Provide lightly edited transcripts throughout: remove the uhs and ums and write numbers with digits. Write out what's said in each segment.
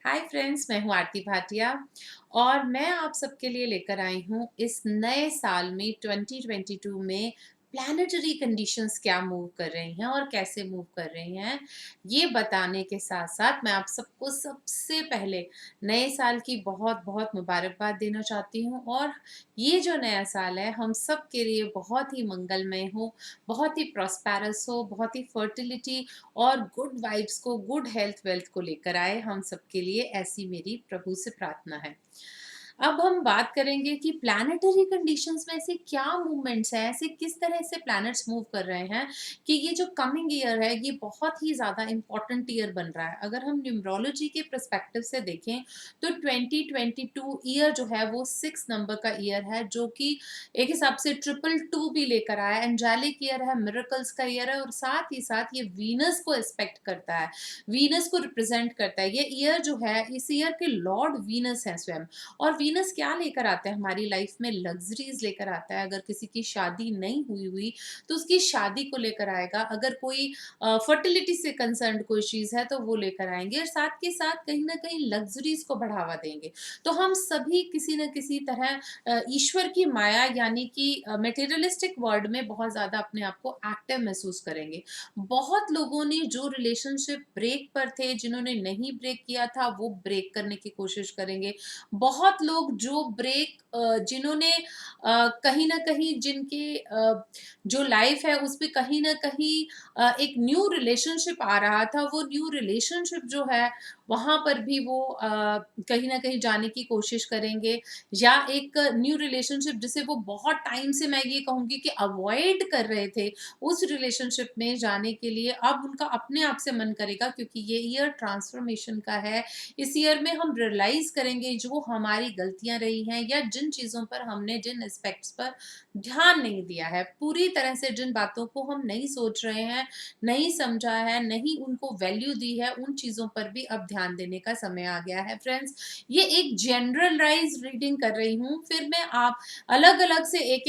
Hi friends, मैं हूँ आरती भाटिया और मैं आप सबके लिए लेकर आई हूँ इस नए साल में 2022 में प्लानिटरी कंडीशंस क्या मूव कर रही हैं और कैसे मूव कर रही हैं, ये बताने के साथ साथ मैं आप सबको सबसे पहले नए साल की बहुत बहुत मुबारकबाद देना चाहती हूँ। और ये जो नया साल है हम सब के लिए बहुत ही मंगलमय हो, बहुत ही प्रॉस्पेरस हो, बहुत ही फर्टिलिटी और गुड वाइब्स को, गुड हेल्थ वेल्थ को लेकर आए हम सबके लिए, ऐसी मेरी प्रभु से प्रार्थना है। अब हम बात करेंगे कि प्लैनेटरी कंडीशंस में ऐसे क्या मूवमेंट्स हैं, ऐसे किस तरह से प्लैनेट्स मूव कर रहे हैं कि ये जो कमिंग ईयर है ये बहुत ही ज़्यादा इम्पोर्टेंट ईयर बन रहा है। अगर हम न्यूमरोलॉजी के पर्सपेक्टिव से देखें तो 2022 ईयर जो है वो 6 नंबर का ईयर है, जो कि एक हिसाब से ट्रिपल टू भी लेकर आया, एंजेलिक ईयर है, मिरेकल्स का ईयर है और साथ ही साथ ये वीनस को एस्पेक्ट करता है, वीनस को रिप्रेजेंट करता है। ये ईयर जो है, इस ईयर के लॉर्ड वीनस है स्वयं। और वीनस क्या लेकर आता है हमारी लाइफ में? लग्जरीज लेकर आता है। अगर किसी की शादी नहीं हुई हुई तो उसकी शादी को लेकर आएगा। अगर कोई फर्टिलिटी से कंसर्न्ड कोई चीज़ है तो वो लेकर आएंगे और साथ के साथ कहीं ना कहीं लग्जरीज को बढ़ावा देंगे। तो हम सभी किसी न किसी तरह ईश्वर की माया यानी कि मटेरियलिस्टिक वर्ल्ड में बहुत ज़्यादा अपने आप को एक्टिव महसूस करेंगे। बहुत लोगों ने जो रिलेशनशिप ब्रेक पर थे, जिन्होंने नहीं ब्रेक किया था, वो ब्रेक करने की कोशिश करेंगे। बहुत लोग जो ब्रेक जिन्होंने कहीं न कहीं जिनके जो लाइफ है उसमें कहीं न कहीं एक न्यू रिलेशनशिप आ रहा था, वो न्यू रिलेशनशिप जो है वहाँ पर भी वो कहीं न कहीं जाने की कोशिश करेंगे। या एक न्यू रिलेशनशिप जिसे वो बहुत टाइम से, मैं ये कहूँगी कि अवॉइड कर रहे थे, उस रिलेशनशिप में जाने के लिए अब उनका अपने आप से मन करेगा, क्योंकि ये ईयर ट्रांसफॉर्मेशन का है। इस ईयर में हम रियलाइज करेंगे जो हमारी गलतियां रही हैं या जिन चीज़ों पर हमने, जिन एस्पेक्ट्स पर ध्यान नहीं दिया है, पूरी तरह से जिन बातों को हम नहीं सोच रहे हैं, नहीं समझा है, नहीं उनको वैल्यू दी है, उन चीज़ों पर भी अब ध्यान देने का समय आ गया है फ्रेंड्स। ये एक जनरलाइज रीडिंग कर रही हूँ, फिर मैं आप अलग अलग से एक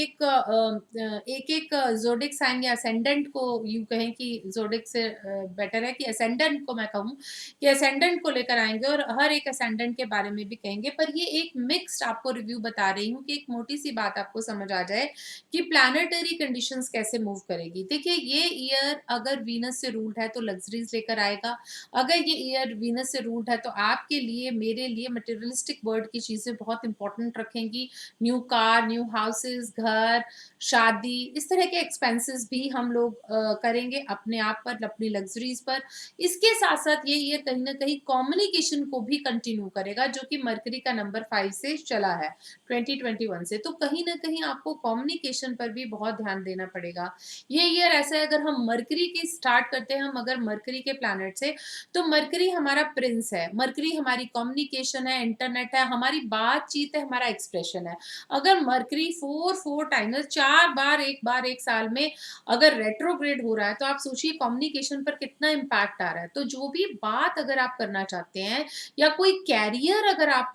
एक जोडिक साइन या असेंडेंट को, यूं कहें कि जोडिक से बेटर है कि असेंडेंट को मैं कहूँ कि असेंडेंट को लेकर आएँगे और हर एक असेंडेंट के बारे में भी कहेंगे। पर ये एक मिक्स्ड आपको रिव्यू बता रही हूँ कि एक मोटी-सी बात आपको समझ आ जाए कि प्लैनेटरी कंडीशंस कैसे मूव करेगी। देखिए, ये ईयर अगर वीनस से रूल्ड है तो लग्ज़रीज़ लेकर आएगा। अगर ये ईयर वीनस से रूल्ड है तो आपके लिए, मेरे लिए मटेरियलिस्टिक वर्ल्ड की चीज़ें बहुत इम्पोर्टेंट रखेंगी। न्यू कार, न्यू हाउसेज़, घर, शादी, इस तरह के एक्सपेंसेस भी हम लोग करेंगे अपने आप पर, अपनी लग्ज़रीज़ पर। इसके साथ-साथ ये कहीं न कहीं कम्युनिकेशन को भी कंटिन्यू करेगा, जो कि मरकरी का नंबर 5 से चला है 2021 से। तो कहीं न कहीं आपको कम्युनिकेशन पर भी बहुत ध्यान देना पड़ेगा। ये ईयर ऐसा है, अगर हम मरकरी की स्टार्ट करते हैं, हम अगर मरकरी के प्लैनेट से, तो मरकरी हमारा प्रिंस है। मरकरी हमारी कम्युनिकेशन है, इंटरनेट है, हमारी बातचीत है, हमारा एक्सप्रेशन है। अगर मरकरी 4 टाइम्स 4 बार 1 साल में अगर रेट्रोग्रेड हो रहा है तो आप सोचिए कम्युनिकेशन पर कितना इम्पैक्ट आ रहा है। तो जो भी बात अगर आप करना चाहते हैं या कोई कैरियर अगर आप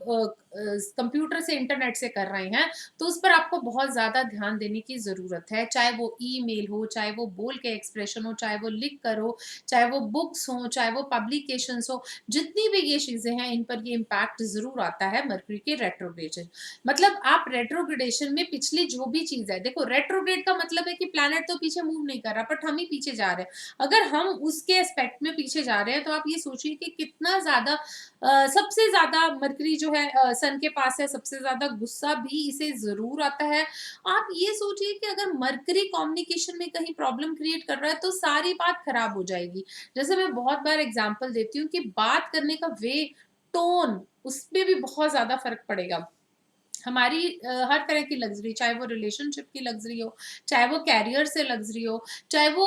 कंप्यूटर से, इंटरनेट से कर रहे हैं, तो उस पर आपको बहुत ज़्यादा ध्यान देने की ज़रूरत है। चाहे वो ईमेल हो, चाहे वो बोल के एक्सप्रेशन हो, चाहे वो लिख कर हो, चाहे वो बुक्स हो, चाहे वो पब्लिकेशंस हो, जितनी भी ये चीज़ें हैं इन पर ये इम्पैक्ट ज़रूर आता है मरकरी के रेट्रोग्रेशन। मतलब आप रेट्रोग्रेडेशन में पिछली जो भी चीज़ है, देखो रेट्रोग्रेड का मतलब है कि प्लैनेट तो पीछे मूव नहीं कर रहा बट हम ही पीछे जा रहे हैं। अगर हम उसके एस्पेक्ट में पीछे जा रहे हैं तो आप ये सोचिए कि कितना ज़्यादा सबसे ज़्यादा मरकरी जो है सन के पास है, सबसे ज़्यादा गुस्सा भी इसे ज़रूर आता है। आप ये सोचिए कि अगर मरकरी कम्युनिकेशन में कहीं प्रॉब्लम क्रिएट कर रहा है तो सारी बात खराब हो जाएगी। जैसे मैं बहुत बार एग्ज़ाम्पल देती हूँ कि बात करने का वे, टोन, उसपे भी बहुत ज़्यादा फ़र्क पड़ेगा। हमारी हर तरह की लग्ज़री, चाहे वो रिलेशनशिप की लग्ज़री हो, चाहे वो करियर से लग्ज़री हो, चाहे वो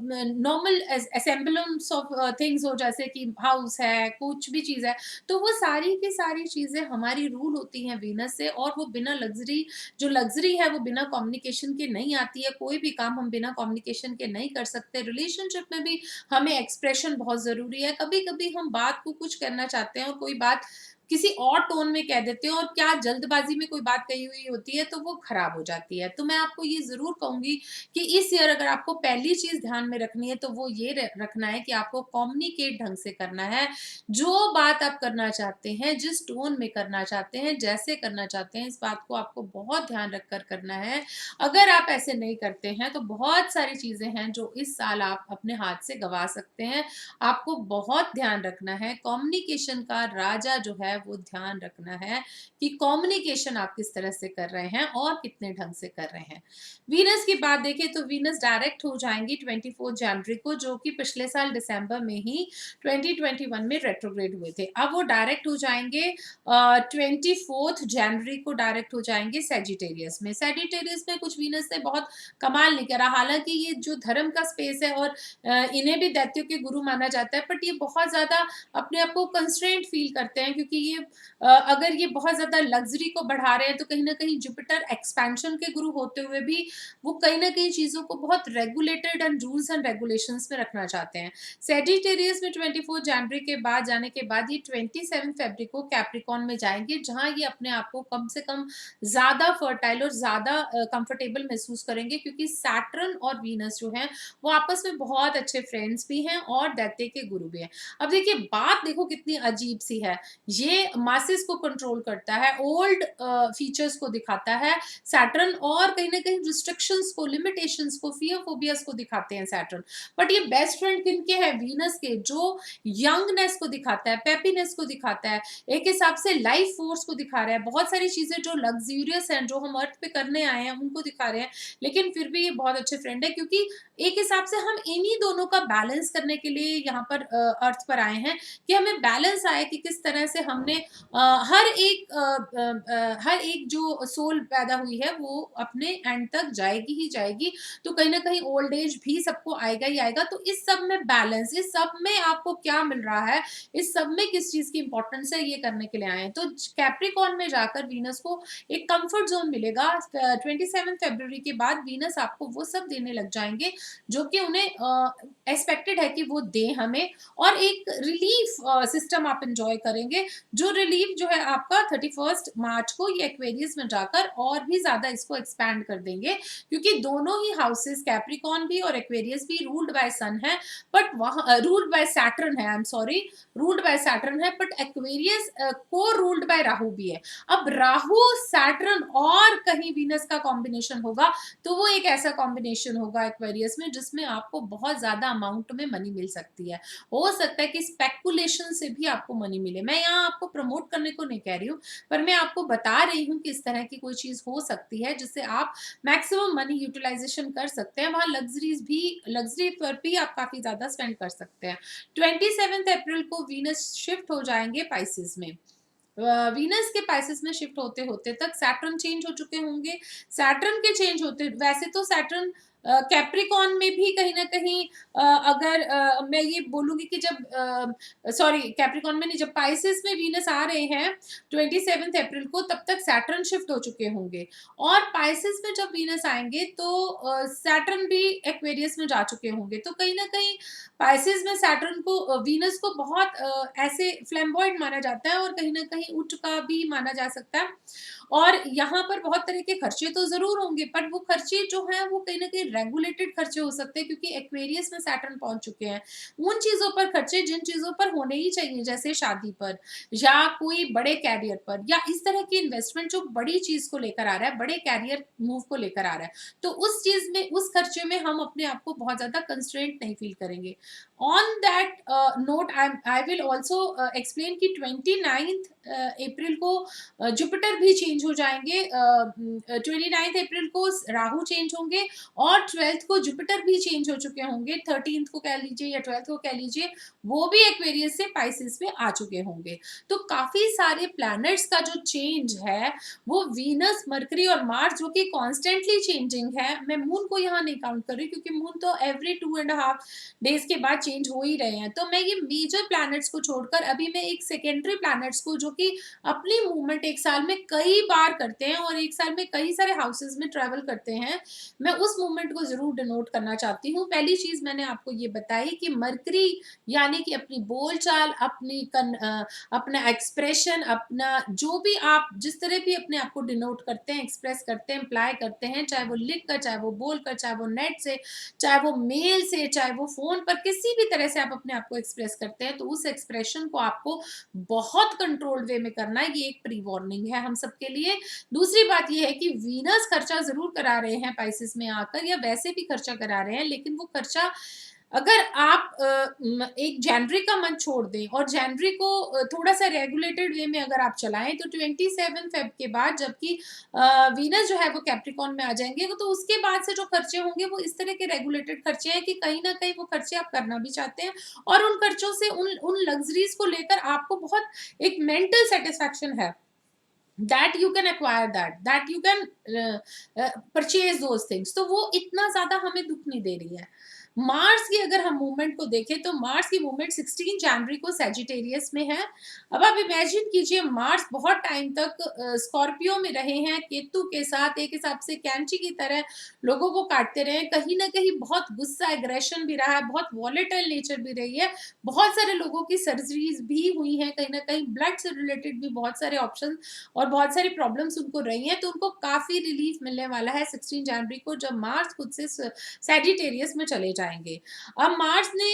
नॉर्मल असेंबलेंस ऑफ थिंग्स हो, जैसे कि हाउस है, कुछ भी चीज़ है, तो वो सारी की सारी चीज़ें हमारी रूल होती हैं वीनस से। और वो बिना लग्ज़री, जो लग्ज़री है वो बिना कम्युनिकेशन के नहीं आती है। कोई भी काम हम बिना कम्युनिकेशन के नहीं कर सकते। रिलेशनशिप में भी हमें एक्सप्रेशन बहुत ज़रूरी है। कभी-कभी हम बात को कुछ करना चाहते हैं और कोई बात किसी और टोन में कह देते हो और क्या जल्दबाजी में कोई बात कही हुई होती है तो वो खराब हो जाती है। तो मैं आपको ये ज़रूर कहूँगी कि इस ईयर अगर आपको पहली चीज़ ध्यान में रखनी है तो वो ये रखना है कि आपको कम्युनिकेट ढंग से करना है। जो बात आप करना चाहते हैं, जिस टोन में करना चाहते हैं, जैसे करना चाहते हैं, इस बात को आपको बहुत ध्यान रखकर करना है। अगर आप ऐसे नहीं करते हैं तो बहुत सारी चीज़ें हैं जो इस साल आप अपने हाथ से गँवा सकते हैं। आपको बहुत ध्यान रखना है, कम्युनिकेशन का राजा जो है वो ध्यान रखना है कि कम्युनिकेशन आप किस तरह से कर रहे हैं और कितने ढंग से कर रहे हैं। वीनस की बात देखें तो वीनस डायरेक्ट हो जाएँगी 24 जनवरी को, जो कि पिछले साल दिसंबर में ही 2021 में रेट्रोग्रेड हुए थे। अब वो डायरेक्ट हो जाएँगे 24th जनवरी को डायरेक्ट हो जाएँगे सैजिटेरियस में। सैजिटेरियस में कुछ वीनस ने बहुत कमाल नहीं करा, हालाँकि ये जो धर्म का स्पेस है और इन्हें भी दैत्यों के गुरु माना जाता है, बट ये बहुत ज़्यादा अपने आप को कंस्ट्रेंट फील करते हैं, क्योंकि ये अगर ये बहुत ज़्यादा लग्ज़री को बढ़ा रहे हैं तो कहीं न कहीं जुपिटर एक्सपेंशन के गुरु होते हुए भी वो कहीं न कहीं चीज़ों को बहुत regulated and rules and regulations में रखना चाहते हैं। सैजिटेरियस में 24 जनवरी के बाद जाने के बाद ये 27 फरवरी को कैप्रिकॉर्न में जाएँगे, जहाँ ये अपने आप को कम से कम ज़्यादा फर्टाइल और ज़्यादा कंफर्टेबल महसूस करेंगे, क्योंकि सैटर्न और वीनस जो हैं वो आपस में बहुत अच्छे फ्रेंड्स भी हैं और दैत्य के गुरु भी हैं। अब देखिए बात देखो कितनी अजीब सी है, ये मासेस को कंट्रोल करता है, ओल्ड फीचर्स को दिखाता है सैटर्न, और कहीं न कहीं रिस्ट्रिक्शंस को, लिमिटेशंस को, फियर फोबियास को दिखाते हैं सैटर्न। बट ये बेस्ट फ्रेंड किनके हैं? वीनस के, जो यंगनेस को दिखाता है, पेपीनेस को दिखाता है, एक हिसाब से लाइफ फोर्स को दिखा रहा है, बहुत सारी चीज़ें जो लग्ज़रियस हैं, जो हम अर्थ पे करने आए हैं, उनको दिखा रहे हैं। लेकिन फिर भी ये बहुत अच्छे फ्रेंड है, क्योंकि एक हिसाब से हम इन्हीं दोनों का बैलेंस करने के लिए यहाँ पर अर्थ पर आए हैं, कि हमें बैलेंस आए कि किस तरह से हमने हर एक जो सोल पैदा हुई है वो अपने एंड तक जाएगी ही जाएगी। तो कहीं न कहीं ओल्ड एज भी सबको आएगा ही आएगा। तो इस सब में बैलेंस, इस सब में आपको क्या मिल रहा है, इस सब में किस चीज़ की इम्पोर्टेंस है, ये करने के लिए आए हैं। तो कैप्रिकॉर्न में जाकर वीनस को एक कम्फर्ट ज़ोन मिलेगा। 27 फरवरी के बाद वीनस आपको वो सब देने लग जाएँगे जो कि उन्हें एक्सपेक्टेड है कि वो दें हमें, और एक रिलीफ सिस्टम आप एन्जॉय करेंगे, जो रिलीफ जो है आपका 31 मार्च को ये एक्वेरियस में जाकर और भी ज़्यादा इसको एक्सपैंड कर देंगे, क्योंकि दोनों ही हाउसेस कैप्रिकॉर्न भी और एक्वेरियस भी रूल्ड बाय सन है, बट वहाँ रूल्ड बाय सैटर्न है, I am sorry, ruled by Saturn है, बट एक्वेरियस को रूल्ड बाय राहु भी है। अब राहु, सैटर्न और कहीं वीनस का कॉम्बिनेशन होगा, तो वो एक ऐसा कॉम्बिनेशन होगा एक्वेरियस में जिसमें आपको बहुत ज़्यादा अमाउंट में मनी मिल सकती है। हो सकता है कि स्पेकुलेशन से भी आपको मनी मिले। मैं यहाँ आपको प्रमोट करने को नहीं कह रही हूँ, पर मैं आपको बता रही हूँ कि इस तरह की कोई चीज़ हो सकती है जिससे आप मैक्सिमम मनी यूटिलाइज़ेशन कर सकते हैं। वहाँ लग्ज़री पर भी आप काफ़ी ज़्यादा स्पेंड कर सकते हैं। 27 अप्रैल को वीनस शिफ्ट हो जाएँगे पाइसेस में। वीनस के पाइसेस में शिफ्ट होते-होते तक सैटर्न चेंज हो चुके होंगे। सैटर्न के चेंज होते, वैसे तो सैटर्न कैप्रिकॉर्न में भी कहीं न कहीं अगर मैं ये बोलूँगी कि जब सॉरी कैप्रिकॉर्न में नहीं, जब पाइसेस में वीनस आ रहे हैं 27 अप्रैल को, तब तक सैटर्न शिफ्ट हो चुके होंगे, और पाइसेस में जब वीनस आएँगे तो सैटर्न भी एक्वेरियस में जा चुके होंगे। तो कहीं न कहीं पाइसेस में सैटर्न को वीनस को बहुत ऐसे फ्लैम्बॉयंट माना जाता है और कहीं न कहीं उच्च का भी माना जा सकता है। और यहाँ पर बहुत तरह के खर्चे तो ज़रूर होंगे, बट वो खर्चे जो हैं वो कहीं न कहीं रेगुलेटेड खर्चे हो सकते हैं, क्योंकि एक्वेरियस में सैटर्न पहुँच चुके हैं। उन चीज़ों पर खर्चे जिन चीज़ों पर होने ही चाहिए, जैसे शादी पर या कोई बड़े करियर पर, या इस तरह की इन्वेस्टमेंट जो बड़ी चीज़ को लेकर आ रहा है, बड़े करियर मूव को लेकर आ रहा है। तो उस चीज़ में, उस खर्चे में हम अपने आप को बहुत ज़्यादा कंस्ट्रेंट नहीं फ़ील करेंगे। On that note, I will also explain कि 29th अप्रैल को जुपिटर भी चेंज हो जाएंगे। 29th अप्रैल को राहु चेंज होंगे, और 12th को जुपिटर भी चेंज हो चुके होंगे, 13th को कह लीजिए या 12th को कह लीजिए, वो भी एक्वेरियस से पाइसेस में आ चुके होंगे। तो काफ़ी सारे प्लैनेट्स का जो चेंज है वो वीनस, मरकरी और मार्स, जो कि कॉन्स्टेंटली चेंजिंग है। मैं मून को यहाँ नहीं काउंट कर रही, क्योंकि मून तो एवरी 2.5 डेज के बाद चेंज हो ही रहे हैं। तो मैं ये मेजर प्लैनेट्स को छोड़कर अभी मैं एक सेकेंडरी प्लैनेट्स को, जो कि अपनी मूवमेंट एक साल में कई बार करते हैं और एक साल में कई सारे हाउसेस में ट्रैवल करते हैं, मैं उस मूवमेंट मूवमेंट को ज़रूर डिनोट करना चाहती हूँ। पहली चीज़ मैंने आपको ये बताई कि मरकरी यानी कि अपनी बोलचाल, अपना एक्सप्रेशन, अपना जो भी आप जिस तरह भी अपने आप को डिनोट करते हैं, एक्सप्रेस करते हैं, इम्प्लाई करते हैं, चाहे वो लिख कर, चाहे वो बोल कर, चाहे वो नेट से, चाहे वो मेल से, चाहे वो फ़ोन पर, किसी भी तरह से आप अपने आप को एक्सप्रेस करते हैं, तो उस एक्सप्रेशन को आपको बहुत कंट्रोल्ड वे में करना है। ये एक प्री वार्निंग है हम सबके लिए। दूसरी बात ये है कि वीनस खर्चा ज़रूर करा रहे हैं पाइसेस में आकर, या वैसे भी खर्चा करा रहे हैं, लेकिन वो खर्चा अगर आप एक जनवरी का मंथ छोड़ दें और जनवरी को थोड़ा-सा रेगुलेटेड वे में अगर आप चलाएँ, तो 27 फ़ेब के बाद, जबकि वीनस जो है वो कैप्रिकॉर्न में आ जाएँगे, तो उसके बाद से जो खर्चे होंगे वो इस तरह के रेगुलेटेड खर्चे हैं कि कहीं न कहीं वो खर्चे आप करना भी चाहते हैं, और उन खर्चों से, उन उन लग्ज़रीज़ को लेकर आपको बहुत एक मेंटल सैटिस्फैक्शन है। that you can acquire, that you can purchase those things, तो वो इतना ज्यादा हमें दुख नहीं दे रही है। मार्स की अगर हम मूवमेंट को देखें, तो मार्स की मूवमेंट 16 जनवरी को सेजिटेरियस में है। अब आप इमेजिन कीजिए, मार्स बहुत टाइम तक स्कॉर्पियो में रहे हैं केतु के साथ, एक हिसाब से कैंची की तरह लोगों को काटते रहे, कहीं ना कहीं बहुत गुस्सा, एग्रेशन भी रहा है, बहुत वॉलेटाइल नेचर भी रही है, बहुत सारे लोगों की सर्जरीज भी हुई हैं, कहीं ना कहीं ब्लड से रिलेटेड भी बहुत सारे ऑप्शन और बहुत सारी प्रॉब्लम्स उनको रही हैं, तो उनको काफ़ी रिलीफ मिलने वाला है 16 जनवरी को, जब मार्स खुद से सैजिटेरियस में चले जाएँगे। अब मार्स ने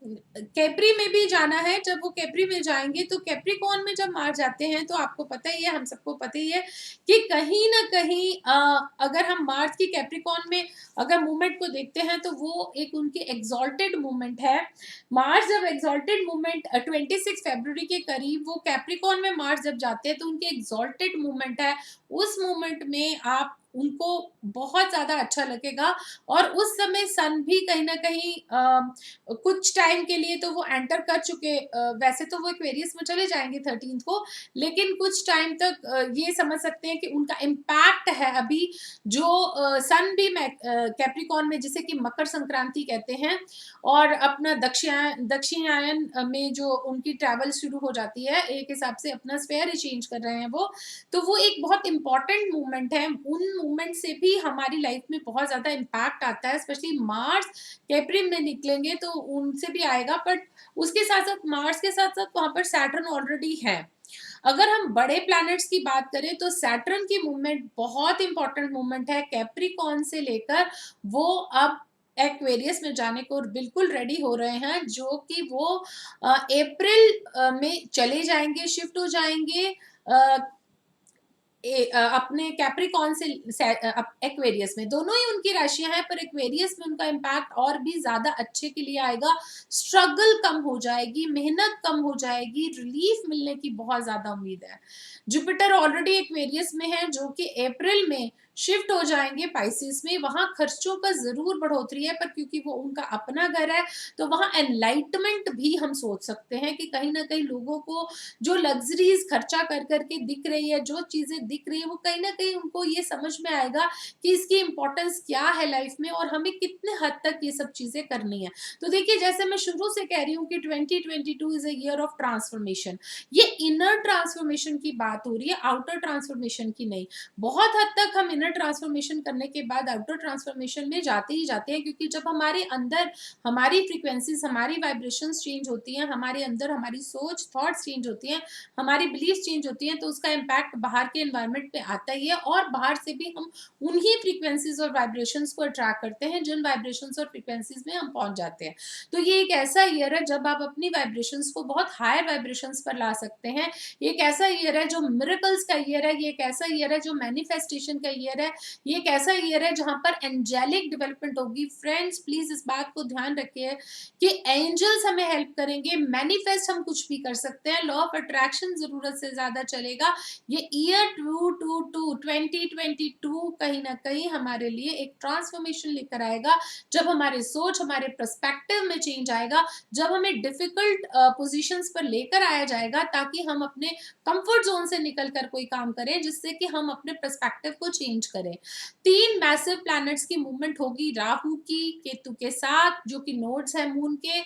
कैप्री में भी जाना है। जब वो कैप्री में जाएँगे, तो कैप्रिकॉर्न में जब मार्स जाते हैं, तो आपको पता ही है, हम सबको पता ही है कि कहीं न कहीं अगर हम मार्स की कैप्रिकॉर्न में अगर मूवमेंट को देखते हैं, तो वो एक उनकी एक्सॉल्टेड मूवमेंट है। मार्स जब एक्सॉल्टेड मूवमेंट 26 फरवरी के करीब वो कैप्रिकॉर्न में मार्स जब जाते हैं, तो उनकी एक्सॉल्टेड मूवमेंट है। उस मूवमेंट में आप उनको बहुत ज़्यादा अच्छा लगेगा, और उस समय सन भी कहीं न कहीं कुछ टाइम के लिए तो वो एंटर कर चुके, वैसे तो वो एक्वेरियस में चले जाएँगे 13th को, लेकिन कुछ टाइम तक ये समझ सकते हैं कि उनका इम्पैक्ट है अभी, जो सन भी कैप्रिकॉर्न में, जिसे कि मकर संक्रांति कहते हैं, और अपना दक्षिणायन में जो उनकी ट्रैवल शुरू हो जाती है, एक हिसाब से अपना स्फीयर ही चेंज कर रहे हैं वो। तो वो एक बहुत इम्पोर्टेंट मूवमेंट है। उन मूवमेंट से भी हमारी लाइफ में बहुत ज़्यादा इम्पैक्ट आता है, स्पेशली मार्स कैप्री में निकलेंगे तो उनसे भी आएगा, बट उसके साथ-साथ, मार्स के साथ-साथ वहाँ पर सैटर्न ऑलरेडी है। अगर हम बड़े प्लैनेट्स की बात करें, तो सैटर्न की मूवमेंट बहुत इंपॉर्टेंट मूवमेंट है। कैप्रिकॉर्न से लेकर वो अब एक्वेरियस में जाने को बिल्कुल रेडी हो रहे हैं, जो कि वो अप्रैल में चले जाएँगे, शिफ्ट हो जाएँगे अ, अपने कैप्रिकॉर्न से एक्वेरियस में। दोनों ही उनकी राशियां हैं, पर एक्वेरियस में उनका इम्पैक्ट और भी ज्यादा अच्छे के लिए आएगा। स्ट्रगल कम हो जाएगी, मेहनत कम हो जाएगी, रिलीफ मिलने की बहुत ज्यादा उम्मीद है। जुपिटर ऑलरेडी एक्वेरियस में है, जो कि अप्रैल में शिफ्ट हो जाएंगे पाइसिस में। वहां खर्चों का जरूर बढ़ोतरी है, पर क्योंकि वो उनका अपना घर है, तो वहां एनलाइटमेंट भी हम सोच सकते हैं कि कहीं ना कहीं लोगों को जो लग्जरीज खर्चा कर करके दिख रही है, जो चीजें दिख रही है, वो कहीं ना कहीं उनको ये समझ में आएगा कि इसकी इंपॉर्टेंस क्या है लाइफ में, और हमें कितने हद तक ये सब चीजें करनी है। तो देखिए, जैसे मैं शुरू से कह रही हूँ कि 2022 is a year of transformation. ये इनर ट्रांसफॉर्मेशन की बात हो रही है, आउटर ट्रांसफॉर्मेशन की नहीं। बहुत हद तक हम इनर ट्रांसफॉर्मेशन करने के बाद आउटर ट्रांसफॉर्मेशन में जाते ही जाते हैं, क्योंकि जब हमारे अंदर हमारी फ्रीक्वेंसीज, हमारी वाइब्रेशंस चेंज होती हैं, हमारे अंदर हमारी सोच, थॉट्स चेंज होती हैं, हमारी बिलीफ चेंज होती हैं, तो उसका इम्पैक्ट बाहर के एनवायरनमेंट पे आता ही है, और बाहर से भी हम उन्हीं फ्रीक्वेंसीज और वाइब्रेशंस को अट्रैक्ट करते हैं, जिन वाइब्रेशंस और फ्रीक्वेंसीज में हम पहुंच जाते हैं। तो ये एक ऐसा ईयर है जब आप अपनी वाइब्रेशंस को बहुत हायर वाइब्रेशंस पर ला सकते हैं। ये एक ऐसा ईयर है जो मिरेकल्स का ईयर है, ये एक ऐसा ईयर है जो मैनिफेस्टेशन का ईयर है, ये एक ऐसा ईयर है जहां पर एंजेलिक डेवलपमेंट होगी। फ्रेंड्स, प्लीज इस बात को ध्यान रखिए कि एंजल्स हमें हेल्प करेंगे। मैनिफेस्ट हम कुछ भी कर सकते हैं, लॉ ऑफ अट्रैक्शन जरूरत से ज्यादा चलेगा। ये ईयर 2022 कहीं ना कहीं हमारे लिए एक ट्रांसफॉर्मेशन लेकर आएगा, जब हमारे सोच, हमारे पर्सपेक्टिव में चेंज आएगा, जब हमें डिफिकल्ट पोजीशंस पर लेकर आया जाएगा, ताकि हम अपने कंफर्ट जोन से निकल कर कोई काम करें, जिससे कि हम अपने पर्सपेक्टिव को चेंज चेंज करें। 3 मैसिव प्लैनेट्स की मूवमेंट होगी, राहु की केतु के साथ जो कि नोड्स हैं मून के,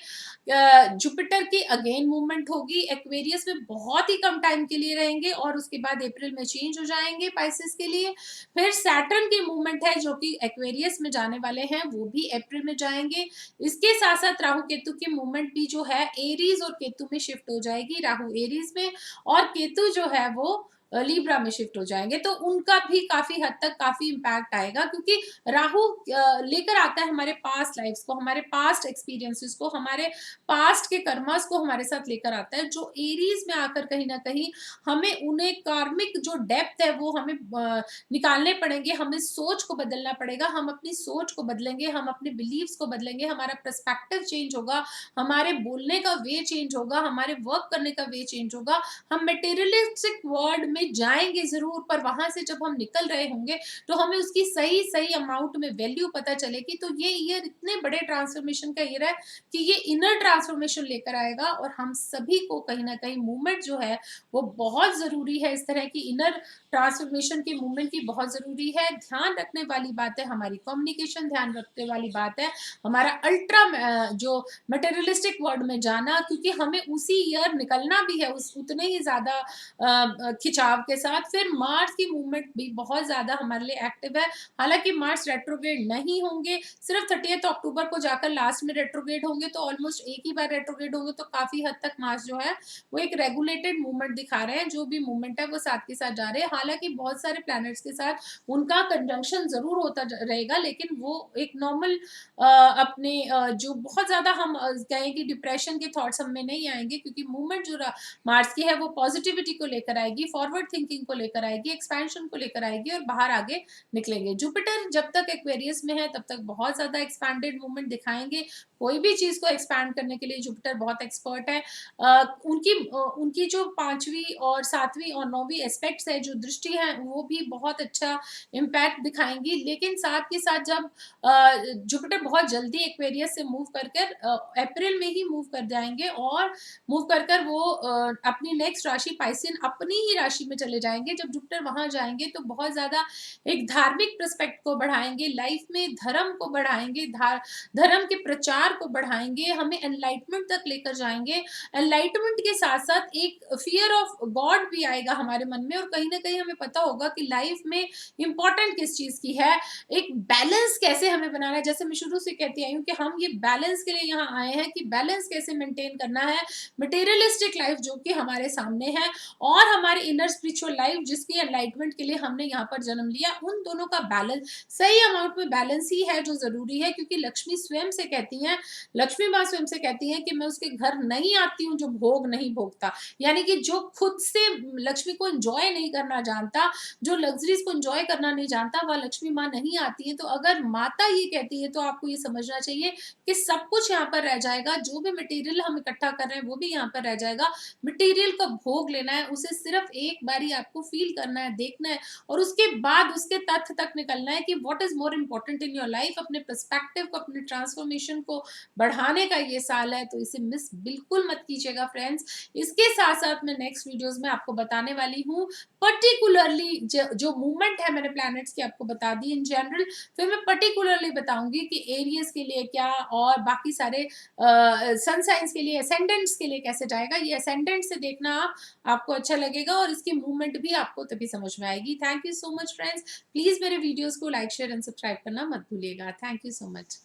जुपिटर की अगेन मूवमेंट होगी, एक्वेरियस में बहुत ही कम टाइम के लिए रहेंगे और उसके बाद अप्रैल में चेंज हो जाएंगे पाइसेस के लिए। फिर सैटर्न की मूवमेंट है जो कि एक्वेरियस में जाने वाले हैं, वो भी अप्रैल में जाएंगे। इसके साथ साथ राहु केतु की मूवमेंट भी जो है एरीज और केतु में शिफ्ट हो जाएगी, राहु एरीज में और केतु जो है वो लीब्रा में शिफ्ट हो जाएंगे, तो उनका भी काफी हद तक काफी इम्पैक्ट आएगा, क्योंकि राहु लेकर आता है हमारे पास्ट लाइफ्स को, हमारे पास्ट एक्सपीरियंसेस को, हमारे पास्ट के कर्मास को हमारे साथ लेकर आता है, जो एरीज में आकर कहीं ना कहीं हमें उन्हें कार्मिक जो डेप्थ है वो हमें निकालने पड़ेंगे, हमें सोच को बदलना पड़ेगा, हम अपनी सोच को बदलेंगे, हम अपने बिलीव्स को बदलेंगे, हमारा पर्सपेक्टिव चेंज होगा, हमारे बोलने का वे चेंज होगा, हमारे वर्क करने का वे चेंज होगा। हम मटेरियलिस्टिक वर्ल्ड में जाएंगे जरूर, पर वहां से जब हम निकल रहे होंगे तो हमें उसकी सही सही अमाउंट में वैल्यू पता चलेगी। तो ये ईयर इतने बड़े ट्रांसफॉर्मेशन का ईयर है कि ये इनर ट्रांसफॉर्मेशन लेकर आएगा, और हम सभी को कहीं ना कहीं मूवमेंट जो है वो बहुत जरूरी है। इस तरह की इनर ट्रांसफॉर्मेशन की मूवमेंट की बहुत जरूरी है। ध्यान रखने वाली बात है हमारी कम्युनिकेशन, ध्यान रखने वाली बात है हमारा अल्ट्रा जो मटेरियलिस्टिक वर्ल्ड में जाना, क्योंकि हमें उसी ईयर निकलना भी है उस उतने ही ज्यादा खिंचाव के साथ। फिर मार्स की मूवमेंट भी बहुत ज्यादा हमारे लिए एक्टिव है, हालांकि मार्स रेट्रोग्रेड नहीं होंगे, सिर्फ 30 अक्टूबर को जाकर लास्ट में रेट्रोग्रेड होंगे, तो ऑलमोस्ट एक ही बार रेट्रोग्रेड होंगे, तो काफी हद तक मार्स जो है वो एक रेगुलेटेड मूवमेंट दिखा रहे हैं, जो भी मूवमेंट है वो साथ के साथ जा रहे हैं। हालांकि बहुत सारे प्लैनेट्स के साथ उनका कंजंक्शन जरूर होता रहेगा, लेकिन वो एक नॉर्मल अपने जो बहुत ज्यादा हम कहें कि डिप्रेशन के थॉट्स हम में नहीं आएंगे, क्योंकि मूवमेंट जो मार्स की है वो पॉजिटिविटी को लेकर आएगी, फॉरवर्ड थिंकिंग को लेकर आएगी, एक्सपेंशन को लेकर आएगी और बाहर आगे निकलेंगे। जुपिटर जब तक एक्वेरियस में है तब तक बहुत ज्यादा एक्सपैंडेड मूवमेंट दिखाएंगे, कोई भी चीज को एक्सपैंड करने के लिए जुपिटर बहुत एक्सपर्ट है। उनकी जो 5वीं और 7वीं और 9वीं एस्पेक्ट्स है, जो दृष्टि है, वो भी बहुत अच्छा इम्पैक्ट दिखाएंगी। लेकिन साथ के साथ जब जुपिटर बहुत जल्दी एक्वेरियस से मूव कर कर अप्रैल में ही मूव कर जाएंगे, और मूव कर कर वो अपनी नेक्स्ट राशि पाइसियन अपनी ही राशि में चले जाएंगे। जब जुपिटर वहां जाएंगे तो बहुत ज्यादा एक धार्मिक पर्सपेक्ट को बढ़ाएंगे, लाइफ में धर्म को बढ़ाएंगे, धर्म के प्रचार को बढ़ाएंगे, हमें एनलाइटमेंट तक लेकर जाएंगे। एनलाइटमेंट के साथ साथ एक फियर ऑफ गॉड भी आएगा हमारे मन में, और कहीं ना कहीं हमें पता होगा कि लाइफ में इंपॉर्टेंट किस चीज की है, एक बैलेंस कैसे हमें बनाना है। जैसे मैं शुरू से कहती आई हूँ कि हम ये बैलेंस के लिए यहाँ आए हैं कि बैलेंस कैसे मेंटेन करना है, मटेरियलिस्टिक लाइफ जो कि हमारे सामने है और हमारे इनर स्पिरिचुअल लाइफ जिसकी एनलाइटमेंट के लिए हमने यहाँ पर जन्म लिया, उन दोनों का बैलेंस सही अमाउंट में बैलेंस ही है जो जरूरी है। क्योंकि लक्ष्मी स्वयं से कहती हैं, लक्ष्मी माँ स्वयं से कहती हैं कि मैं उसके घर नहीं आती हूँ जो भोग नहीं भोगता, यानी कि जो खुद से लक्ष्मी को एंजॉय नहीं करना जानता, जो लग्जरीज को एंजॉय करना नहीं जानता, वह लक्ष्मी माँ नहीं आती है। तो अगर माता ये कहती है तो आपको ये समझना चाहिए कि सब कुछ यहाँ पर रह जाएगा, जो भी मटेरियल हम इकट्ठा कर रहे हैं वो भी यहाँ पर रह जाएगा। मटेरियल का भोग लेना है, उसे सिर्फ एक बारी आपको फील करना है, देखना है, और उसके बाद उसके तथ्य तक निकलना है कि what is more important in your life. अपने पर्सपेक्टिव को, अपने ट्रांसफॉर्मेशन को बढ़ाने का ये साल है, तो इसे मिस बिल्कुल मत कीजिएगा फ्रेंड्स। इसके साथ साथ मैं नेक्स्ट वीडियोस में आपको बताने वाली हूँ पर्टिकुलरली जो मूवमेंट है, मैंने प्लैनेट्स की आपको बता दी इन जनरल, फिर मैं पर्टिकुलरली बताऊंगी कि एरियस के लिए क्या और बाकी सारे सन साइंस के लिए, असेंडेंट्स के लिए कैसे जाएगा। ये असेंडेंट से देखना आपको अच्छा लगेगा और इसकी मूवमेंट भी आपको तभी समझ में आएगी। Thank you so much friends, please मेरे वीडियोस को लाइक शेयर एंड सब्सक्राइब करना मत भूलिएगा। Thank you so much.